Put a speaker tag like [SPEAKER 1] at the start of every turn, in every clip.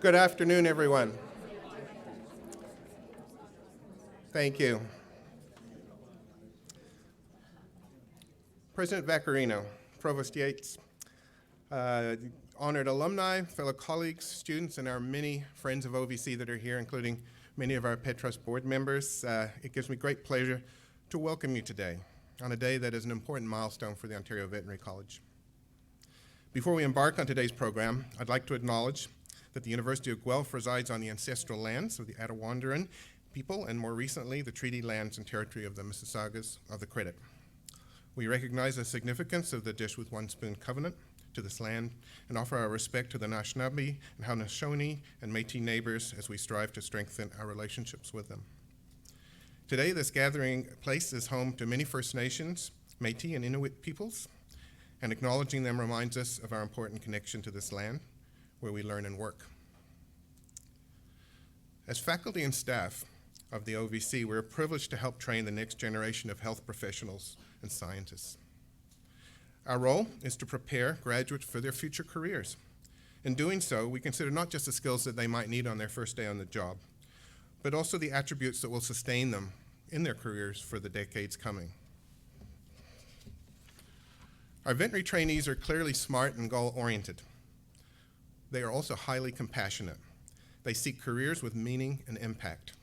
[SPEAKER 1] Good afternoon, everyone. Thank you. President Vaccarino, Provost Yates, honored alumni, fellow colleagues, students, and our many friends of OVC that are here, including many of our Petros board members. It gives me great pleasure to welcome you today on a day that is an important milestone for the Ontario Veterinary College. Before we embark on today's program, I'd like to acknowledge that the University of Guelph resides on the ancestral lands of the Attawandaron people and more recently the treaty lands and territory of the Mississaugas of the Credit. We recognize the significance of the Dish with One Spoon covenant to this land and offer our respect to the Anishinaabe and Haudenosaunee and Métis neighbors as we strive to strengthen our relationships with them. Today, this gathering place is home to many First Nations, Métis, and Inuit peoples, and acknowledging them reminds us of our important connection to this land where we learn and work. As faculty and staff of the OVC, we're privileged to help train the next generation of health professionals and scientists. Our role is to prepare graduates for their future careers. In doing so, we consider not just the skills that they might need on their first day on the job, but also the attributes that will sustain them in their careers for the decades coming. Our veterinary trainees are clearly smart and goal-oriented. They are also highly compassionate. They seek careers with meaning and impact.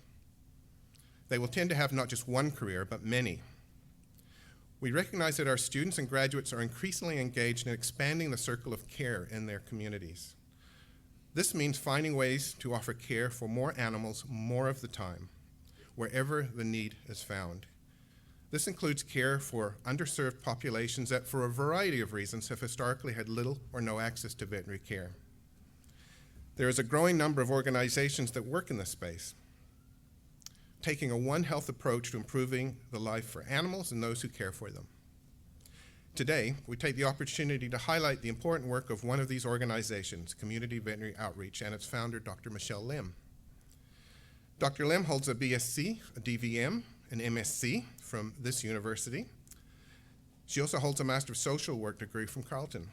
[SPEAKER 1] They will tend to have not just one career, but many. We recognize that our students and graduates are increasingly engaged in expanding the circle of care in their communities. This means finding ways to offer care for more animals more of the time, wherever the need is found. This includes care for underserved populations that, for a variety of reasons, have historically had little or no access to veterinary care. There is a growing number of organizations that work in this space, taking a One Health approach to improving the life for animals and those who care for them. Today, we take the opportunity to highlight the important work of one of these organizations, Community Veterinary Outreach, and its founder, Dr. Michelle Lim. Dr. Lim holds a BSc, a DVM, an MSc from this university. She also holds a Master of Social Work degree from Carleton,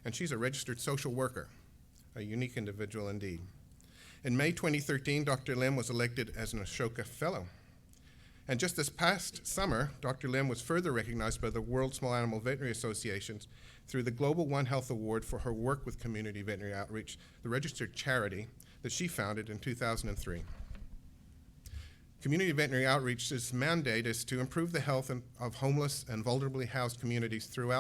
[SPEAKER 1] and she's a registered social worker, a unique individual indeed. In May 2013, Dr. Lim was elected as an Ashoka Fellow. And just this past summer, Dr. Lim was further recognized by the World Small Animal Veterinary Associations through the Global One Health Award for her work with Community Veterinary Outreach, the registered charity that she founded in 2003. Community Veterinary Outreach's mandate is to improve the health of homeless and vulnerably housed communities through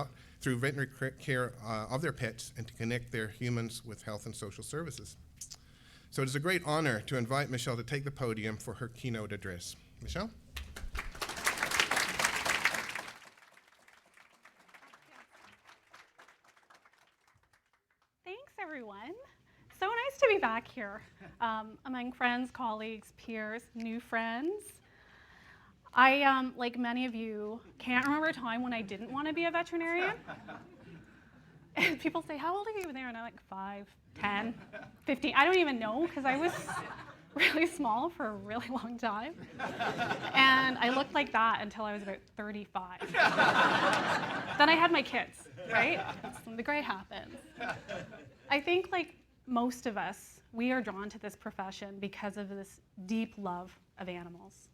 [SPEAKER 1] veterinary care of their pets and to connect their humans with health and social services. So it is a great honor to invite Michelle to take the podium for her keynote address. Michelle?
[SPEAKER 2] Thanks, everyone. So nice to be back here among friends, colleagues, peers, new friends. I, like many of you, can't remember a time when I didn't want to be a veterinarian. And people say, how old are you there? And I'm like 5, 10, 15. I don't even know because I was really small for a really long time. And I looked like that until I was about 35. Then I had my kids, right? The gray happens. I think like most of us, we are drawn to this profession because of this deep love of animals,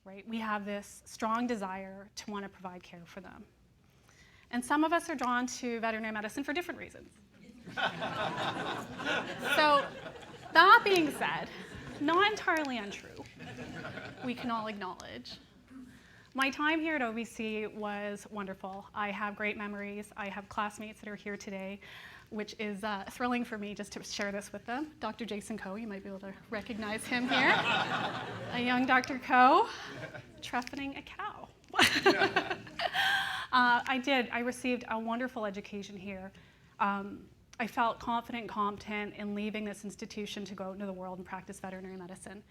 [SPEAKER 2] right? We have this strong desire to want to provide care for them. And some of us are drawn to veterinary medicine for different reasons. So that being said, not entirely untrue, we can all acknowledge. My time here at OVC was wonderful. I have great memories. I have classmates that are here today, which is thrilling for me just to share this with them. Dr. Jason Coe, you might be able to recognize him here. A young Dr. Coe, trumpeting a cow. I received a wonderful education here. I felt confident and competent in leaving this institution to go out into the world and practice veterinary medicine.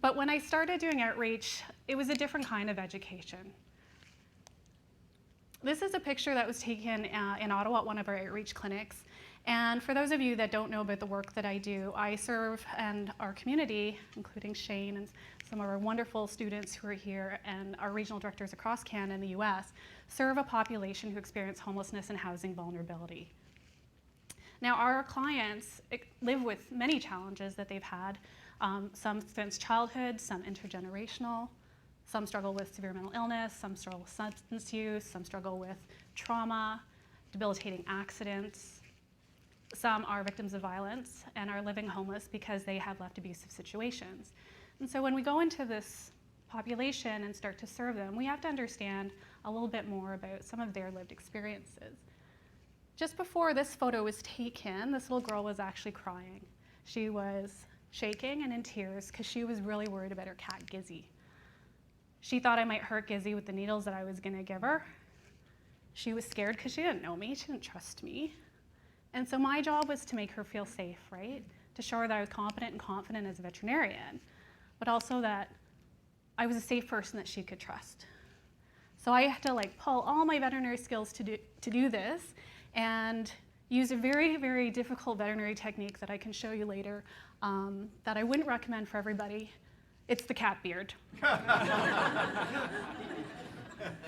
[SPEAKER 2] But when I started doing outreach, it was a different kind of education. This is a picture that was taken in Ottawa at one of our outreach clinics. And for those of you that don't know about the work that I do, I serve and our community, including Shane and some of our wonderful students who are here and our regional directors across Canada and the US, serve a population who experience homelessness and housing vulnerability. Now, our clients live with many challenges that they've had, some since childhood, some intergenerational, some struggle with severe mental illness, some struggle with substance use, some struggle with trauma, debilitating accidents. Some are victims of violence and are living homeless because they have left abusive situations. And so when we go into this population and start to serve them, we have to understand a little bit more about some of their lived experiences. Just before this photo was taken, this little girl was actually crying. She was shaking and in tears because she was really worried about her cat, Gizzy. She thought I might hurt Gizzy with the needles that I was going to give her. She was scared because she didn't know me, she didn't trust me. And so my job was to make her feel safe, right? To show her that I was competent and confident as a veterinarian, but also that I was a safe person that she could trust. So I had to pull all my veterinary skills to do this and use a very, very difficult veterinary technique that I can show you later that I wouldn't recommend for everybody. It's the cat beard.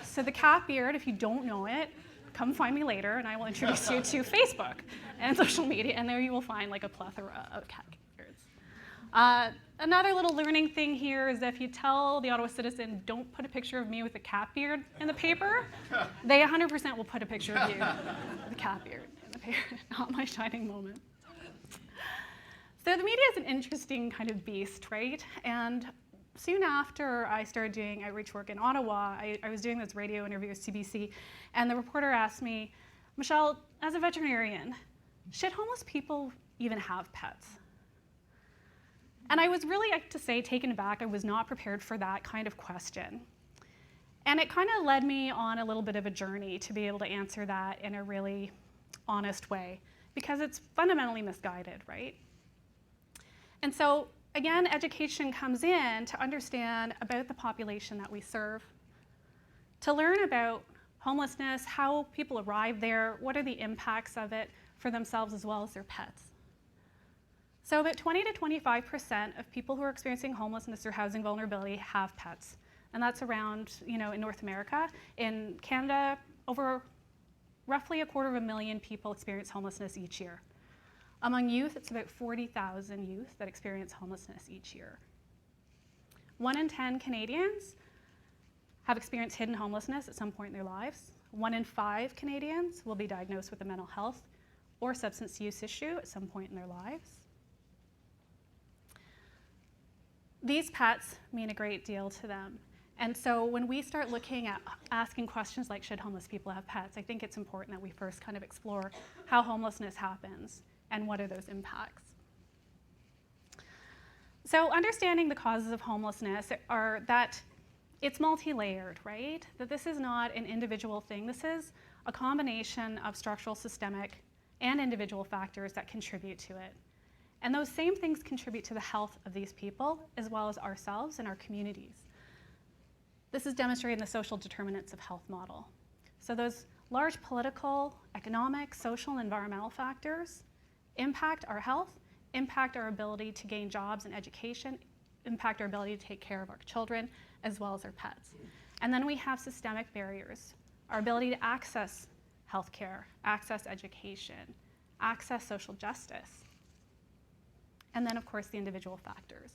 [SPEAKER 2] So the cat beard, if you don't know it, come find me later and I will introduce you to Facebook and social media, and there you will find a plethora of cat beards. Another little learning thing here is that if you tell the Ottawa Citizen, don't put a picture of me with a cat beard in the paper, they 100% will put a picture of you with a cat beard in the paper, not my shining moment. So the media is an interesting kind of beast, right? And soon after I started doing outreach work in Ottawa, I was doing this radio interview with CBC, and the reporter asked me, Michelle, as a veterinarian, should homeless people even have pets? And I was really, to say, taken aback. I was not prepared for that kind of question. And it kind of led me on a little bit of a journey to be able to answer that in a really honest way, because it's fundamentally misguided, right? And so, again, education comes in to understand about the population that we serve, to learn about homelessness, how people arrive there, what are the impacts of it for themselves as well as their pets. So about 20 to 25% of people who are experiencing homelessness or housing vulnerability have pets. And that's around, in North America. In Canada, over roughly 250,000 people experience homelessness each year. Among youth, it's about 40,000 youth that experience homelessness each year. 1 in 10 Canadians have experienced hidden homelessness at some point in their lives. 1 in 5 Canadians will be diagnosed with a mental health or substance use issue at some point in their lives. These pets mean a great deal to them. And so when we start looking at asking questions like, should homeless people have pets, I think it's important that we first kind of explore how homelessness happens and what are those impacts. So understanding the causes of homelessness are that it's multi-layered, right? That this is not an individual thing. This is a combination of structural, systemic, and individual factors that contribute to it. And those same things contribute to the health of these people as well as ourselves and our communities. This is demonstrated in the social determinants of health model. So those large political, economic, social, and environmental factors impact our health, impact our ability to gain jobs and education, impact our ability to take care of our children, as well as our pets. And then we have systemic barriers, our ability to access healthcare, access education, access social justice. And then, of course, the individual factors.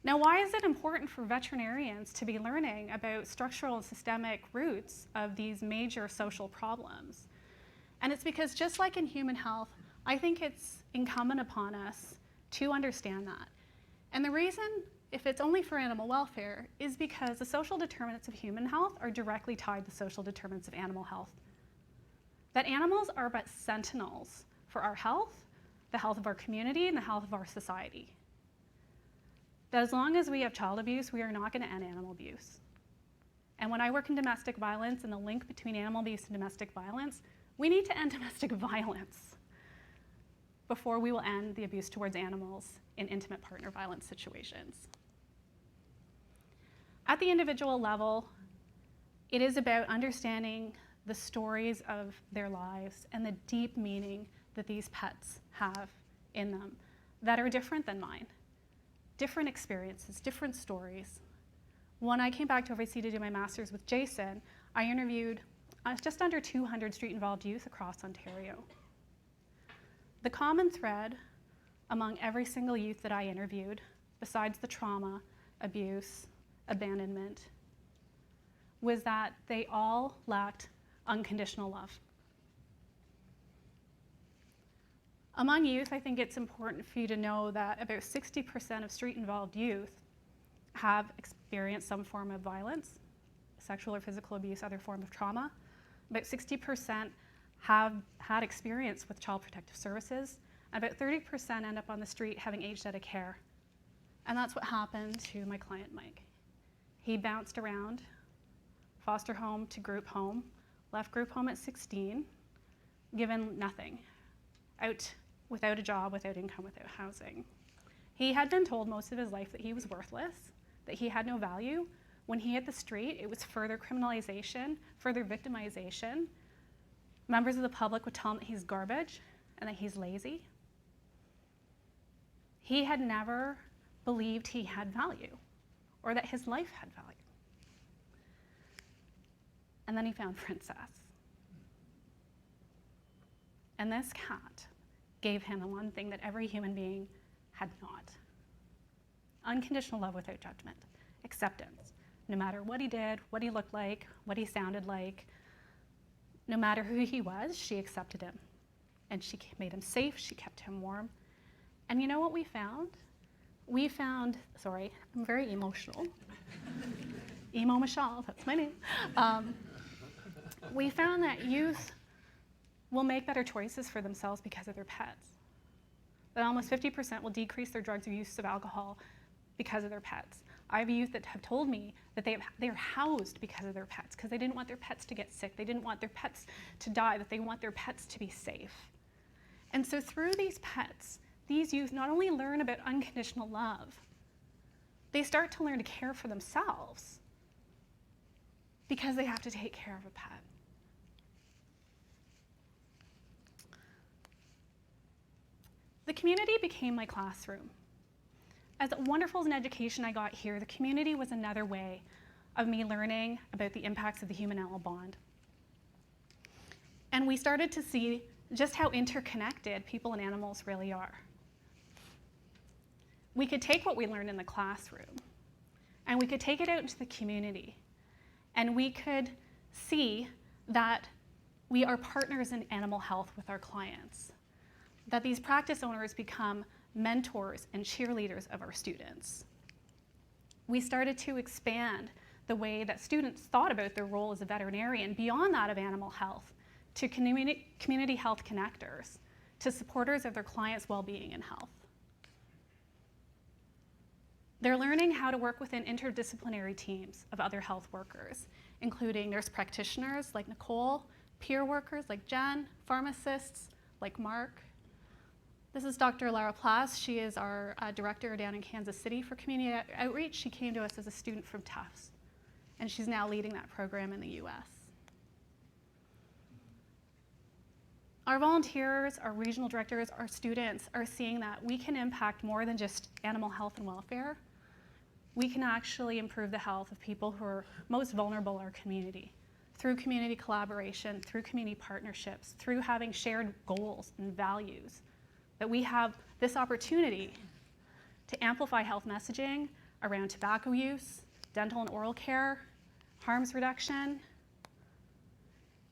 [SPEAKER 2] Now, why is it important for veterinarians to be learning about structural and systemic roots of these major social problems? And it's because just like in human health, I think it's incumbent upon us to understand that. And the reason, if it's only for animal welfare, is because the social determinants of human health are directly tied to social determinants of animal health. That animals are but sentinels for our health, the health of our community, and the health of our society. That as long as we have child abuse, we are not going to end animal abuse. And when I work in domestic violence and the link between animal abuse and domestic violence, we need to end domestic violence before we will end the abuse towards animals in intimate partner violence situations. At the individual level, it is about understanding the stories of their lives and the deep meaning that these pets have in them that are different than mine. Different experiences, different stories. When I came back to OVC to do my master's with Jason, I interviewed just under 200 street-involved youth across Ontario. The common thread among every single youth that I interviewed, besides the trauma, abuse, abandonment, was that they all lacked unconditional love. Among youth, I think it's important for you to know that about 60% of street-involved youth have experienced some form of violence, sexual or physical abuse, other form of trauma. About 60% have had experience with Child Protective Services. About 30% end up on the street having aged out of care. And that's what happened to my client, Mike. He bounced around, foster home to group home, left group home at 16, given nothing, out without a job, without income, without housing. He had been told most of his life that he was worthless, that he had no value. When he hit the street, it was further criminalization, further victimization. Members of the public would tell him that he's garbage and that he's lazy. He had never believed he had value or that his life had value. And then he found Princess. And this cat gave him the one thing that every human being had not. Unconditional love without judgment, acceptance. No matter what he did, what he looked like, what he sounded like, no matter who he was, she accepted him. And she made him safe, she kept him warm. And you know what we found? We found, sorry, I'm very emotional. Emo Michelle, that's my name. We found that youth will make better choices for themselves because of their pets. That almost 50% will decrease their drugs or use of alcohol because of their pets. I have youth that have told me that they are housed because of their pets, because they didn't want their pets to get sick, they didn't want their pets to die, that they want their pets to be safe. And so through these pets, these youth not only learn about unconditional love, they start to learn to care for themselves because they have to take care of a pet. The community became my classroom. As wonderful as an education I got here, the community was another way of me learning about the impacts of the human-animal bond. And we started to see just how interconnected people and animals really are. We could take what we learned in the classroom, and we could take it out into the community, and we could see that we are partners in animal health with our clients, that these practice owners become mentors and cheerleaders of our students. We started to expand the way that students thought about their role as a veterinarian beyond that of animal health to community health connectors, to supporters of their clients' well-being and health. They're learning how to work within interdisciplinary teams of other health workers, including nurse practitioners like Nicole, peer workers like Jen, pharmacists like Mark. This is Dr. Lara Plass. She is our director down in Kansas City for community outreach. She came to us as a student from Tufts, and she's now leading that program in the US. Our volunteers, our regional directors, our students are seeing that we can impact more than just animal health and welfare. We can actually improve the health of people who are most vulnerable in our community through community collaboration, through community partnerships, through having shared goals and values. That we have this opportunity to amplify health messaging around tobacco use, dental and oral care, harms reduction.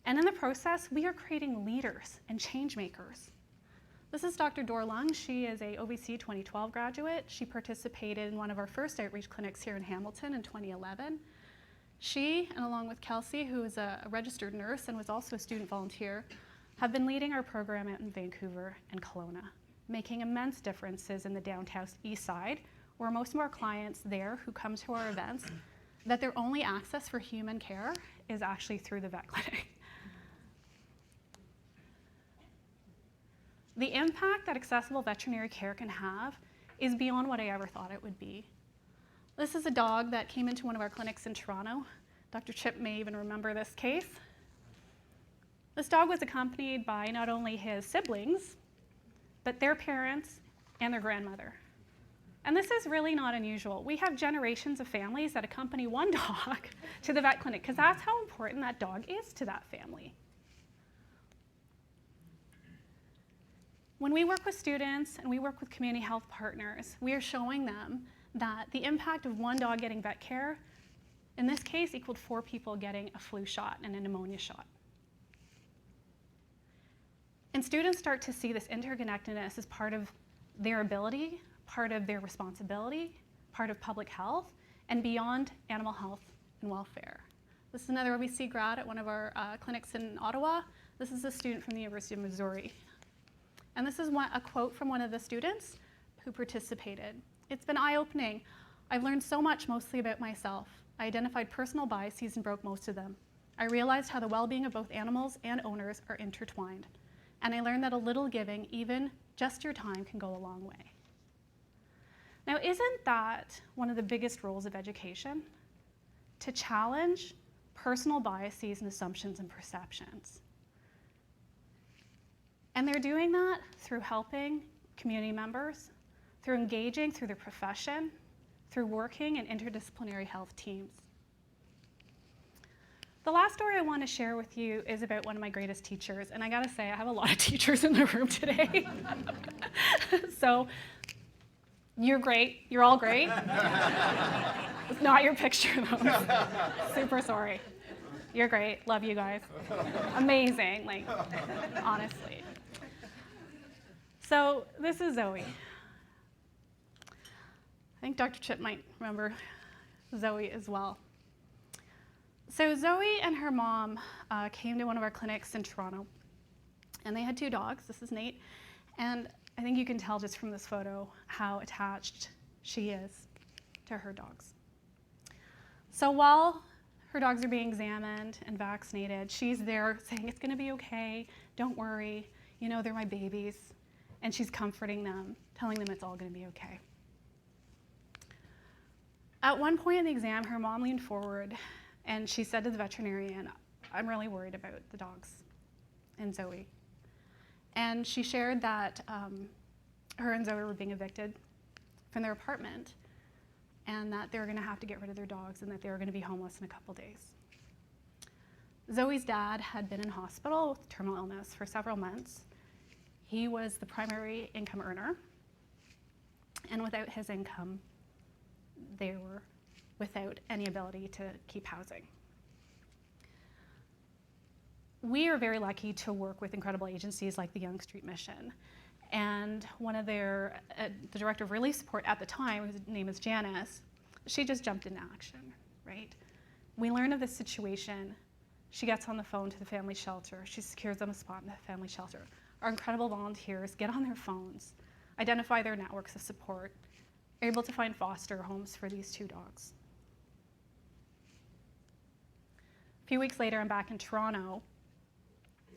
[SPEAKER 2] And in the process, we are creating leaders and change makers. This is Dr. Dor Lung. She is a OVC 2012 graduate. She participated in one of our first outreach clinics here in Hamilton in 2011. She, and along with Kelsey, who is a registered nurse and was also a student volunteer, have been leading our program out in Vancouver and Kelowna, making immense differences in the downtown east side, where most of our clients there who come to our events, that their only access for human care is actually through the vet clinic. The impact that accessible veterinary care can have is beyond what I ever thought it would be. This is a dog that came into one of our clinics in Toronto. Dr. Chip may even remember this case. This dog was accompanied by not only his siblings, but their parents and their grandmother. And this is really not unusual. We have generations of families that accompany one dog to the vet clinic because that's how important that dog is to that family. When we work with students and we work with community health partners, we are showing them that the impact of one dog getting vet care, in this case, equaled 4 people getting a flu shot and a pneumonia shot. And students start to see this interconnectedness as part of their ability, part of their responsibility, part of public health, and beyond animal health and welfare. This is another OBC grad at one of our clinics in Ottawa. This is a student from the University of Missouri. And this is a quote from one of the students who participated. It's been eye-opening. I've learned so much, mostly about myself. I identified personal biases and broke most of them. I realized how the well-being of both animals and owners are intertwined. And I learned that a little giving, even just your time, can go a long way. Now, isn't that one of the biggest roles of education? To challenge personal biases and assumptions and perceptions. And they're doing that through helping community members, through engaging through their profession, through working in interdisciplinary health teams. The last story I want to share with you is about one of my greatest teachers, and I gotta say, I have a lot of teachers in the room today. So, you're great, you're all great. It's not your picture though. Super sorry. You're great, love you guys. Amazing, like, honestly. So, this is Zoe. I think Dr. Chip might remember Zoe as well. So Zoe and her mom came to one of our clinics in Toronto, and they had 2 dogs. This is Nate, and I think you can tell just from this photo how attached she is to her dogs. So while her dogs are being examined and vaccinated, she's there saying, it's gonna be okay, don't worry, you know, they're my babies, and she's comforting them, telling them it's all gonna be okay. At one point in the exam, her mom leaned forward and she said to the veterinarian, I'm really worried about the dogs and Zoe. And she shared that her and Zoe were being evicted from their apartment and that they were gonna have to get rid of their dogs and that they were gonna be homeless in a couple days. Zoe's dad had been in hospital with terminal illness for several months. He was the primary income earner, and without his income, they were without any ability to keep housing. We are very lucky to work with incredible agencies like the Yonge Street Mission. And one of their, the director of relief support at the time, whose name is Janice, she just jumped into action, right? We learn of this situation. She gets on the phone to the family shelter. She secures them a spot in the family shelter. Our incredible volunteers get on their phones, identify their networks of support, are able to find foster homes for these 2 dogs. A few weeks later, I'm back in Toronto.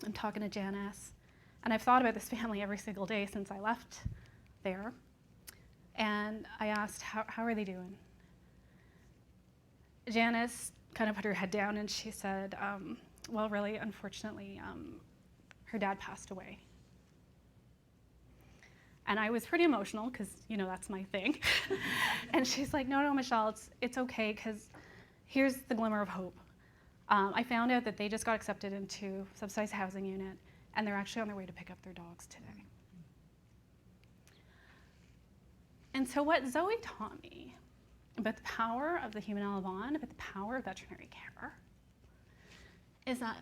[SPEAKER 2] I'm talking to Janice, and I've thought about this family every single day since I left there. And I asked, how are they doing? Janice kind of put her head down and she said, well, really, unfortunately, her dad passed away. And I was pretty emotional because, you know, that's my thing. And she's like, no, Michelle, it's okay, because here's the glimmer of hope. I found out that they just got accepted into a subsidized housing unit, and they're actually on their way to pick up their dogs today. And so what Zoe taught me about the power of the human element bond, about the power of veterinary care, is that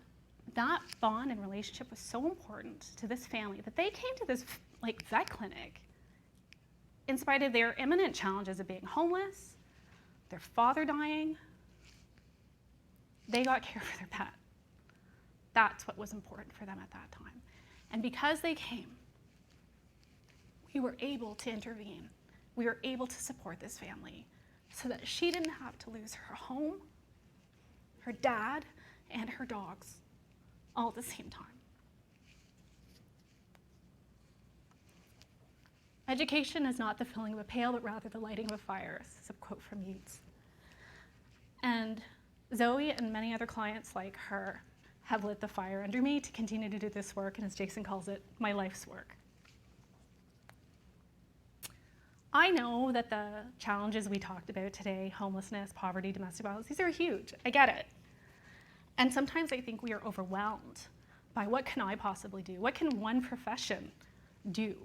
[SPEAKER 2] that bond and relationship was so important to this family that they came to this vet clinic in spite of their imminent challenges of being homeless, their father dying. They got care for their pet. That's what was important for them at that time. And because they came, we were able to intervene. We were able to support this family so that she didn't have to lose her home, her dad, and her dogs all at the same time. Education is not the filling of a pail, but rather the lighting of a fire. This is a quote from Yeats. And Zoe and many other clients like her have lit the fire under me to continue to do this work, and as Jason calls it, my life's work. I know that the challenges we talked about today, homelessness, poverty, domestic violence, these are huge. I get it. And sometimes I think we are overwhelmed by what can I possibly do? What can one profession do?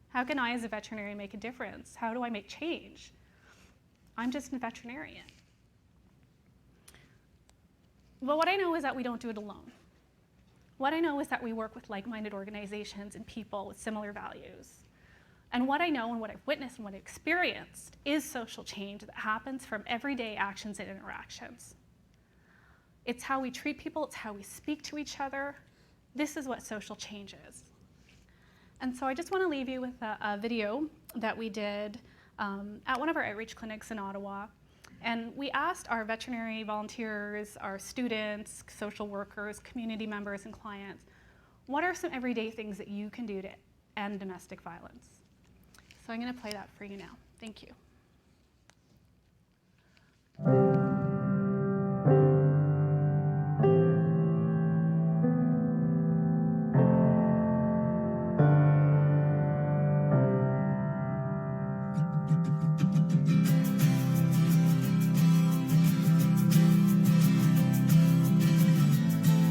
[SPEAKER 2] How can I as a veterinarian make a difference? How do I make change? I'm just a veterinarian. But what I know is that we don't do it alone. What I know is that we work with like-minded organizations and people with similar values. And what I know and what I've witnessed and what I've experienced is social change that happens from everyday actions and interactions. It's how we treat people, it's how we speak to each other. This is what social change is. And so I just want to leave you with a video that we did at one of our outreach clinics in Ottawa. And we asked our veterinary volunteers, our students, social workers, community members, and clients, what are some everyday things that you can do to end domestic violence? So I'm going to play that for you now. Thank you.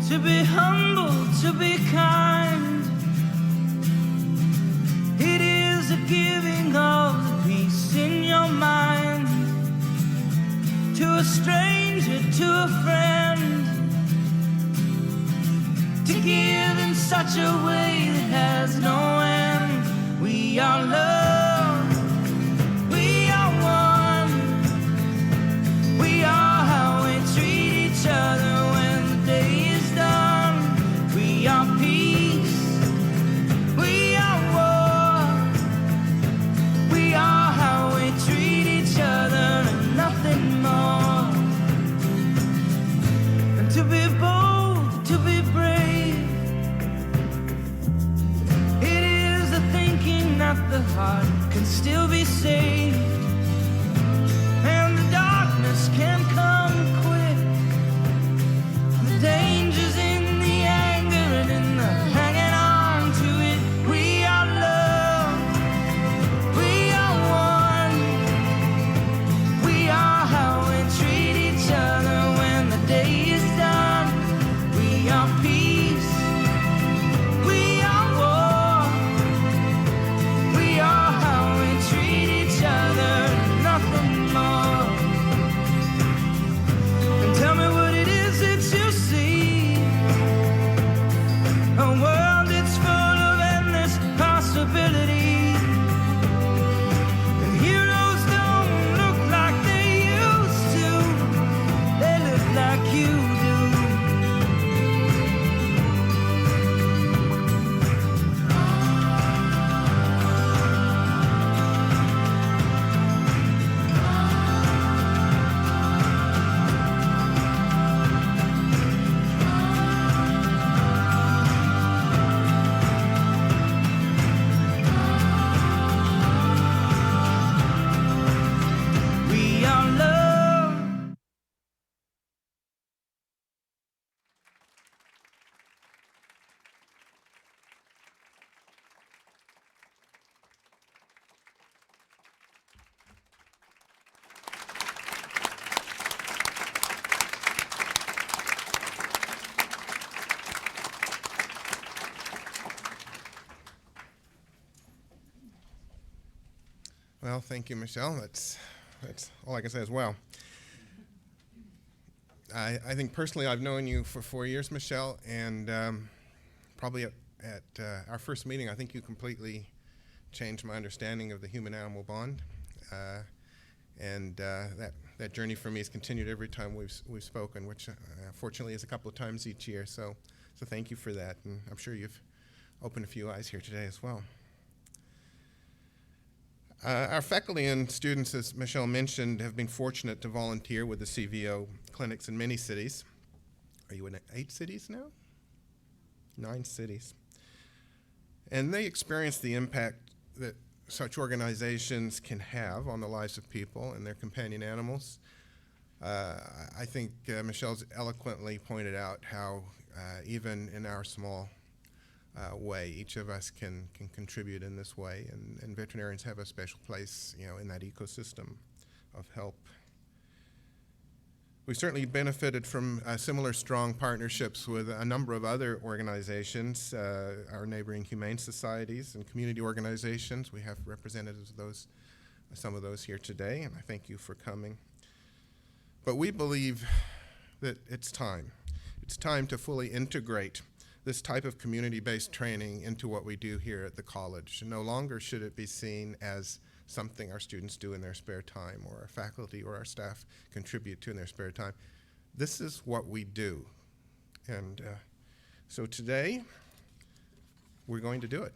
[SPEAKER 3] To be humble, to be kind, it is a giving of the peace in your mind. To a stranger, to a friend, to give in such a way that has no end. We are loved, we are one, we are how we treat each other when the day is done. We are peace, we are war, we are how we treat each other and nothing more. And to be bold, to be brave, it is the thinking that the heart can still be saved. And the darkness can come quick, the dangers in the anger and in the hanging on to it. We are love, we are one, we are how we treat each other when the day is done. We are peace, we are war, we are how we treat each other, nothing more. And tell me what it is that you see, a world that's full of endless possibility. And heroes don't look like they used to, they look like you do. We are love.
[SPEAKER 1] Well, thank you, Michelle. That's all I can say as well. I think personally I've known you for 4 years, Michelle, and probably at our first meeting, I think you completely changed my understanding of the human-animal bond. And that journey for me has continued every time we've spoken, which fortunately is a couple of times each year. So thank you for that, and I'm sure you've opened a few eyes here today as well. Our faculty and students, as Michelle mentioned, have been fortunate to volunteer with the CVO clinics in many cities. Are you in 8 cities now? 9 cities. And they experience the impact that such organizations can have on the lives of people and their companion animals. I think Michelle's eloquently pointed out how even in our small way, each of us can contribute in this way, and veterinarians have a special place, in that ecosystem of help. We certainly benefited from similar strong partnerships with a number of other organizations, our neighboring humane societies and community organizations. We have representatives of those, some of those here today, and I thank you for coming. But we believe that it's time. It's time to fully integrate this type of community-based training into what we do here at the college. No longer should it be seen as something our students do in their spare time, or our faculty or our staff contribute to in their spare time. This is what we do. And so today, we're going to do it.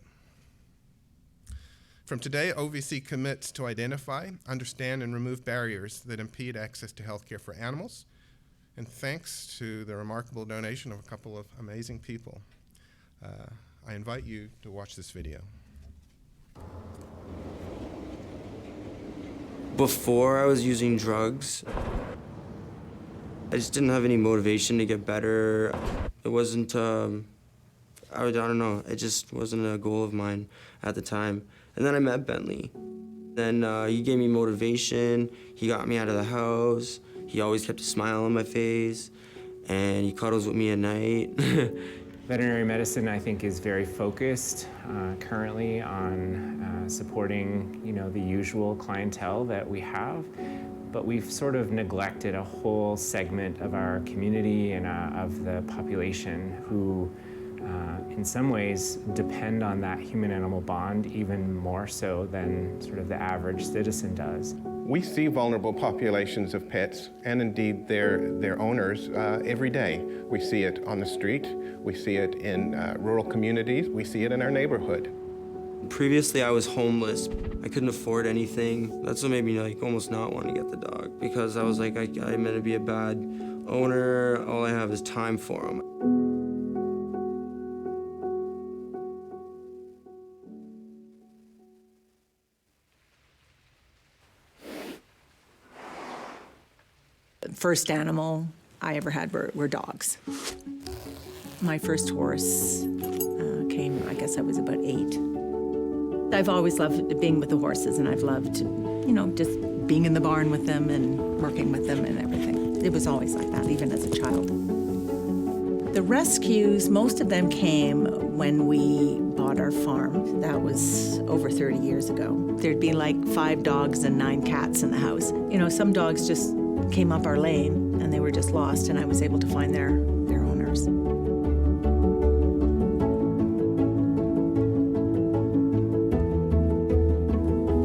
[SPEAKER 1] From today, OVC commits to identify, understand, and remove barriers that impede access to healthcare for animals. And thanks to the remarkable donation of a couple of amazing people, I invite you to watch this video.
[SPEAKER 4] Before I was using drugs, I just didn't have any motivation to get better. It wasn't, I don't know, it just wasn't a goal of mine at the time. And then I met Bentley. Then he gave me motivation, he got me out of the house, he always kept a smile on my face, and he cuddles with me at night.
[SPEAKER 5] Veterinary medicine, I think, is very focused currently on supporting, the usual clientele that we have, but we've sort of neglected a whole segment of our community and of the population who, in some ways, depend on that human-animal bond even more so than sort of the average citizen does.
[SPEAKER 1] We see vulnerable populations of pets, and indeed their owners, every day. We see it on the street, we see it in rural communities, we see it in our neighborhood.
[SPEAKER 4] Previously, I was homeless. I couldn't afford anything. That's what made me almost not want to get the dog, because I was like, I'm gonna be a bad owner. All I have is time for him.
[SPEAKER 6] First animal I ever had were dogs. My first horse came, I guess I was about 8. I've always loved being with the horses, and I've loved, just being in the barn with them and working with them and everything. It was always like that, even as a child. The rescues, most of them came when we bought our farm. That was over 30 years ago. There'd be like 5 dogs and 9 cats in the house. Some dogs just came up our lane and they were just lost, and I was able to find their owners.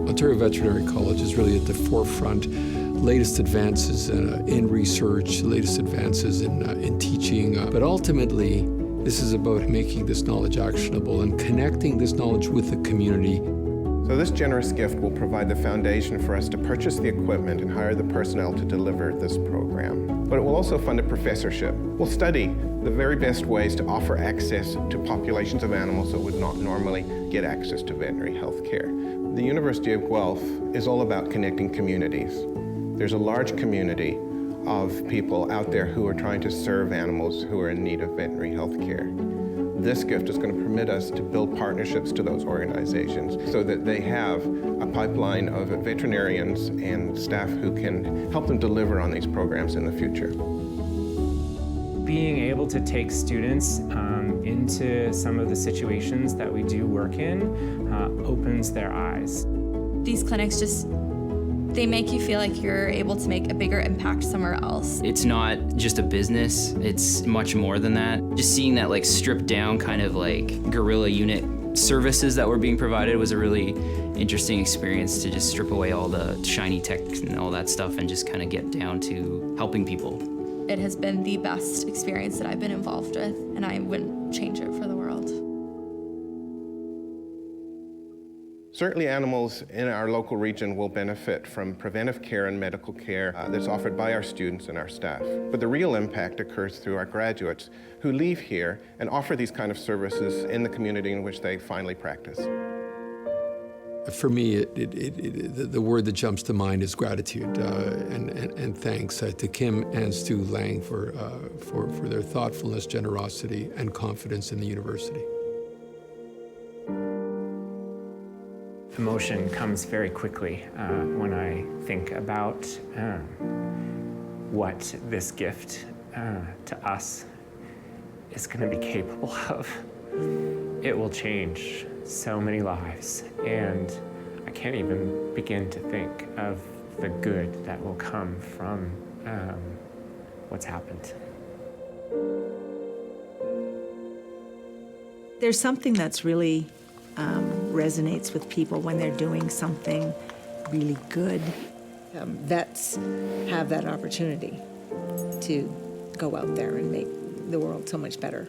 [SPEAKER 7] Ontario Veterinary College is really at the forefront. Latest advances in research, latest advances in teaching, but ultimately this is about making this knowledge actionable and connecting this knowledge with the community.
[SPEAKER 1] So this generous gift will provide the foundation for us to purchase the equipment and hire the personnel to deliver this program. But it will also fund a professorship. We'll study the very best ways to offer access to populations of animals that would not normally get access to veterinary health care. The University of Guelph is all about connecting communities. There's a large community of people out there who are trying to serve animals who are in need of veterinary health care. This gift is going to permit us to build partnerships to those organizations so that they have a pipeline of veterinarians and staff who can help them deliver on these programs in the future.
[SPEAKER 5] Being able to take students into some of the situations that we do work in opens their eyes.
[SPEAKER 8] These clinics they make you feel like you're able to make a bigger impact somewhere else.
[SPEAKER 9] It's not just a business, it's much more than that. Just seeing that stripped down kind of guerrilla unit services that were being provided was a really interesting experience, to just strip away all the shiny tech and all that stuff and just kind of get down to helping people.
[SPEAKER 8] It has been the best experience that I've been involved with, and I wouldn't change it for the world.
[SPEAKER 1] Certainly animals in our local region will benefit from preventive care and medical care that's offered by our students and our staff. But the real impact occurs through our graduates who leave here and offer these kind of services in the community in which they finally practice.
[SPEAKER 7] For me, the word that jumps to mind is gratitude and thanks to Kim and Stu Lang for their thoughtfulness, generosity, and confidence in the university.
[SPEAKER 5] Emotion comes very quickly when I think about what this gift to us is going to be capable of. It will change so many lives, and I can't even begin to think of the good that will come from what's happened.
[SPEAKER 6] There's something that's really resonates with people when they're doing something really good. Vets have that opportunity to go out there and make the world so much better.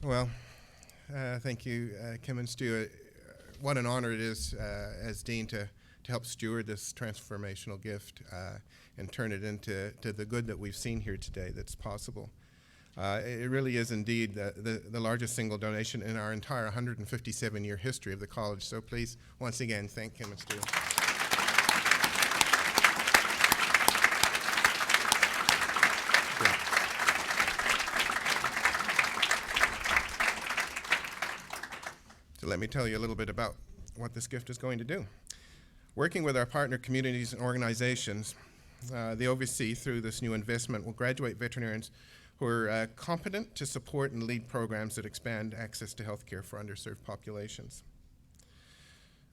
[SPEAKER 1] Well, thank you, Kim and Stu. What an honor it is as Dean to help steward this transformational gift and turn it into the good that we've seen here today that's possible. It really is indeed the largest single donation in our entire 157-year history of the college. So please, once again, thank Kim and Stu. So let me tell you a little bit about what this gift is going to do. Working with our partner communities and organizations, the OVC, through this new investment, will graduate veterinarians who are competent to support and lead programs that expand access to healthcare for underserved populations.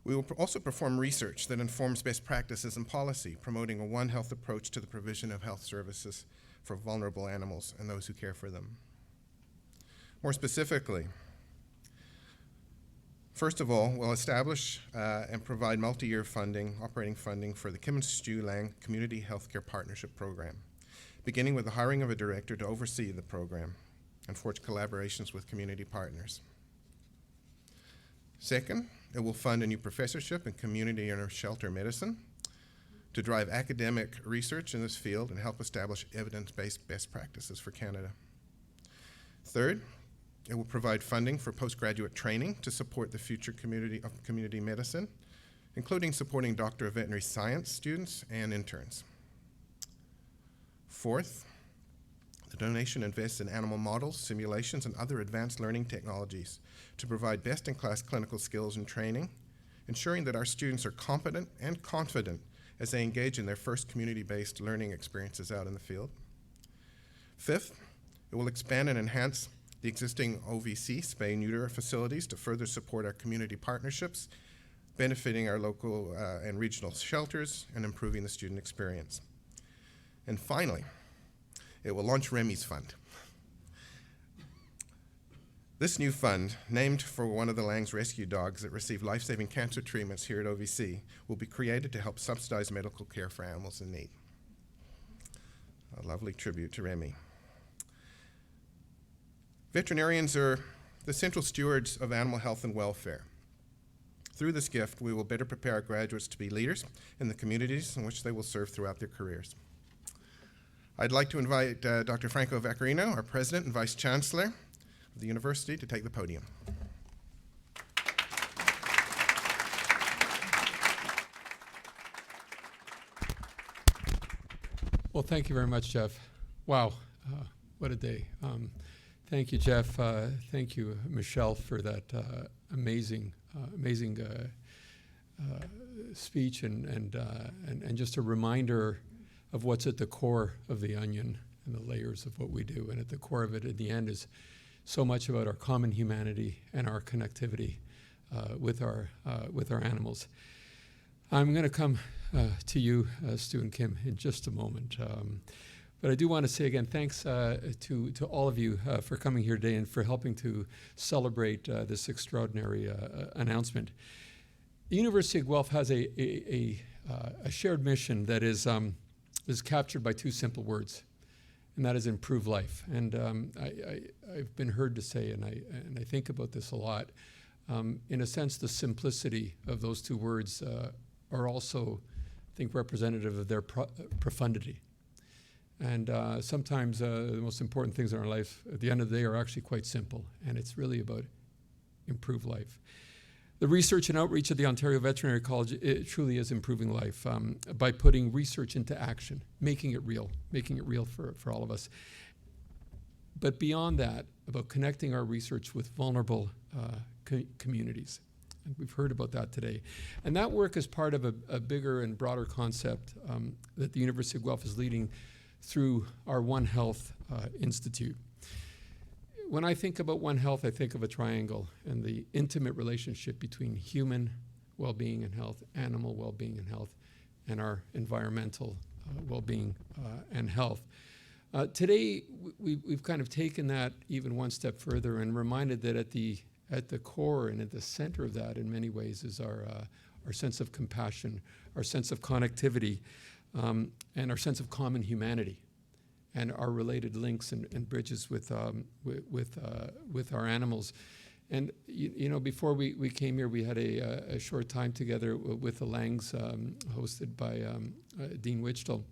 [SPEAKER 1] We will also perform research that informs best practices and policy, promoting a One Health approach to the provision of health services for vulnerable animals and those who care for them. More specifically, first of all, we'll establish and provide multi-year funding, operating funding for the Kim and Stu Lang Community Healthcare Partnership Program, beginning with the hiring of a director to oversee the program and forge collaborations with community partners. Second, it will fund a new professorship in community and shelter medicine to drive academic research in this field and help establish evidence-based best practices for Canada. Third, it will provide funding for postgraduate training to support the future community of community medicine, including supporting Doctor of Veterinary Science students and interns. Fourth, the donation invests in animal models, simulations, and other advanced learning technologies to provide best-in-class clinical skills and training, ensuring that our students are competent and confident as they engage in their first community-based learning experiences out in the field. Fifth, it will expand and enhance the existing OVC spay-neuter facilities to further support our community partnerships, benefiting our local and regional shelters and improving the student experience. And finally, it will launch Remy's Fund. This new fund, named for one of the Lang's rescue dogs that received life-saving cancer treatments here at OVC, will be created to help subsidize medical care for animals in need. A lovely tribute to Remy. Veterinarians are the central stewards of animal health and welfare. Through this gift, we will better prepare our graduates to be leaders in the communities in which they will serve throughout their careers. I'd like to invite Dr. Franco Vaccarino, our President and Vice Chancellor of the University, to take the podium.
[SPEAKER 7] Well, thank you very much, Jeff. Wow, what a day. Thank you, Jeff. Thank you, Michelle, for that amazing speech and just a reminder of what's at the core of the onion and the layers of what we do. And at the core of it, at the end, is so much about our common humanity and our connectivity with our animals. I'm going to come to you, Stu and Kim, in just a moment. But I do want to say again, thanks to all of you for coming here today and for helping to celebrate this extraordinary announcement. The University of Guelph has a shared mission that is captured by two simple words, and that is improve life. And I've been heard to say, and I think about this a lot, In a sense, the simplicity of those two words are also, I think, representative of their profundity. And sometimes the most important things in our life, at the end of the day, are actually quite simple, and it's really about improved life. The research and outreach of the Ontario Veterinary College, it truly is improving life by putting research into action, making it real for all of us. But beyond that, about connecting our research with vulnerable communities. And we've heard about that today. And that work is part of a bigger and broader concept that the University of Guelph is leading through our One Health Institute. When I think about One Health, I think of a triangle and the intimate relationship between human well-being and health, animal well-being and health, and our environmental well-being and health. Today, we've kind of taken that even one step further and reminded that at the core and at the center of that, in many ways, is our sense of compassion, our sense of connectivity, and our sense of common humanity, and our related links and bridges with our animals. And you know, before we came here, we had a short time together with the Langs, hosted by Dean Wichtel.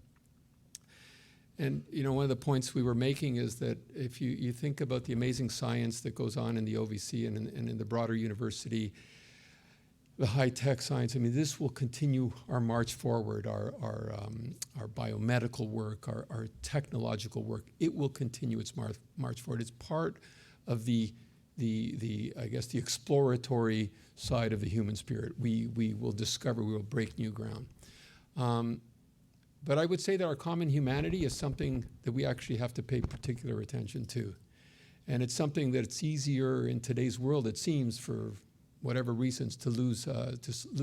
[SPEAKER 7] And you know, one of the points we were making is that if you think about the amazing science that goes on in the OVC and in the broader university, the high-tech science, I mean, this will continue our march forward, our biomedical work, our technological work. It will continue its march forward. It's part of the I guess the exploratory side of the human spirit. We will discover, we will break new ground. But I would say that our common humanity is something that we actually have to pay particular attention to. And it's something that it's easier in today's world, it seems, for whatever reasons, to lose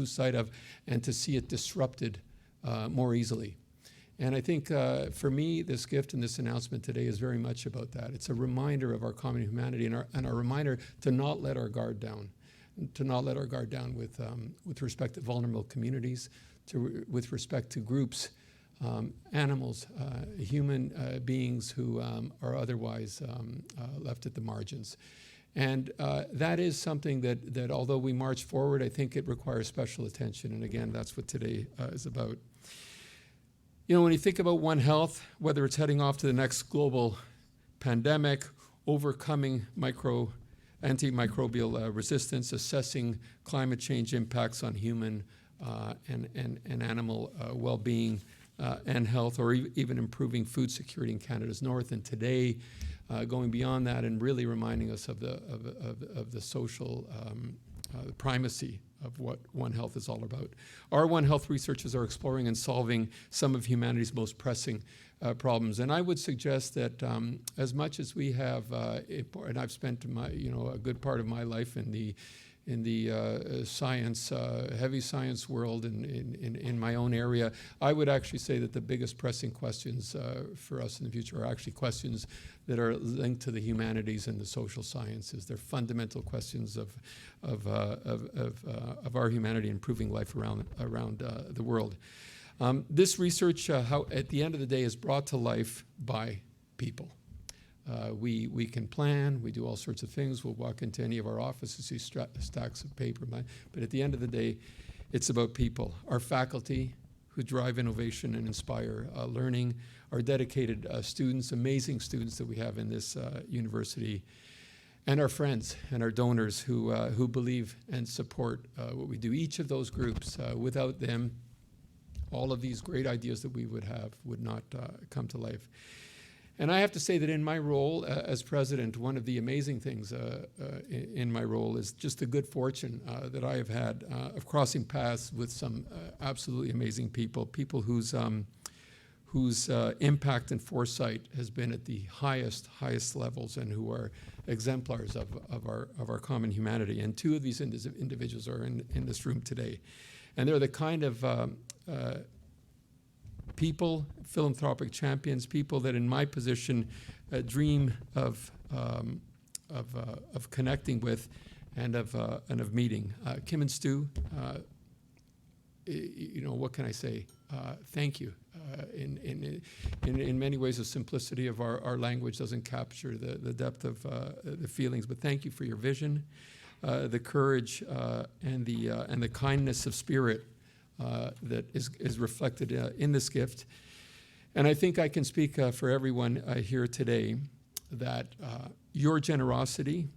[SPEAKER 7] sight of and to see it disrupted more easily. And I think for me, this gift and this announcement today is very much about that. It's a reminder of our common humanity and a reminder to not let our guard down, with respect to vulnerable communities, with respect to groups, animals, human beings who are otherwise left at the margins. And that is something that although we march forward, I think it requires special attention. And again, that's what today is about. You know, when you think about One Health, whether it's heading off to the next global pandemic, overcoming antimicrobial resistance, assessing climate change impacts on human and animal well-being and health, or even improving food security in Canada's north, and today, going beyond that and really reminding us of the social primacy of what One Health is all about. Our One Health researchers are exploring and solving some of humanity's most pressing problems, and I would suggest that as much as we have, and I've spent a good part of my life in the science, heavy science world in my own area, I would actually say that the biggest pressing questions for us in the future are actually questions that are linked to the humanities and the social sciences. They're fundamental questions of our humanity, improving life around the world. This research, at the end of the day, is brought to life by people. We can plan, we do all sorts of things. We'll walk into any of our offices, see stacks of paper. But at the end of the day, it's about people. Our faculty who drive innovation and inspire learning, our dedicated students, amazing students that we have in this university, and our friends and our donors who believe and support what we do. Each of those groups, without them, all of these great ideas that we would have would not come to life. And I have to say that in my role as president, one of the amazing things in my role is just the good fortune that I have had of crossing paths with some absolutely amazing people whose impact and foresight has been at the highest levels and who are exemplars of our common humanity. And two of these individuals are in this room today. And they're the kind of people, philanthropic champions, people that in my position dream of connecting with and of meeting. Kim and Stu, what can I say? Thank you. In many ways, the simplicity of our language doesn't capture the depth of the feelings, but thank you for your vision. the courage and the kindness of spirit that is reflected in this gift. And I think I can speak for everyone here today that your generosity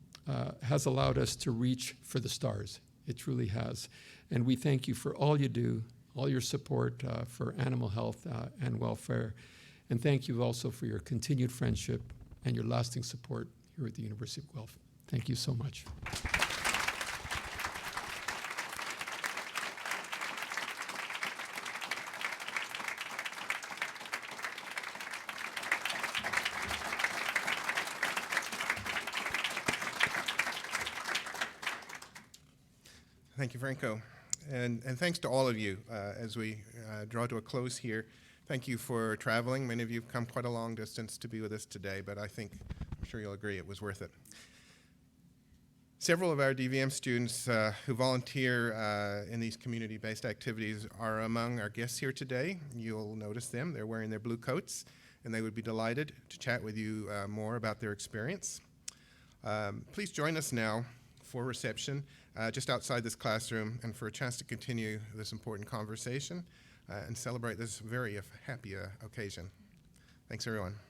[SPEAKER 7] has allowed us to reach for the stars. It truly has. And we thank you for all you do, all your support for animal health and welfare. And thank you also for your continued friendship and your lasting support here at the University of Guelph. Thank you so much.
[SPEAKER 1] Thank you, Franco. And thanks to all of you as we draw to a close here. Thank you for traveling. Many of you have come quite a long distance to be with us today, but I'm sure you'll agree it was worth it. Several of our DVM students who volunteer in these community-based activities are among our guests here today. You'll notice them. They're wearing their blue coats, and they would be delighted to chat with you more about their experience. Please join us now for reception just outside this classroom and for a chance to continue this important conversation and celebrate this very happy occasion. Thanks, everyone.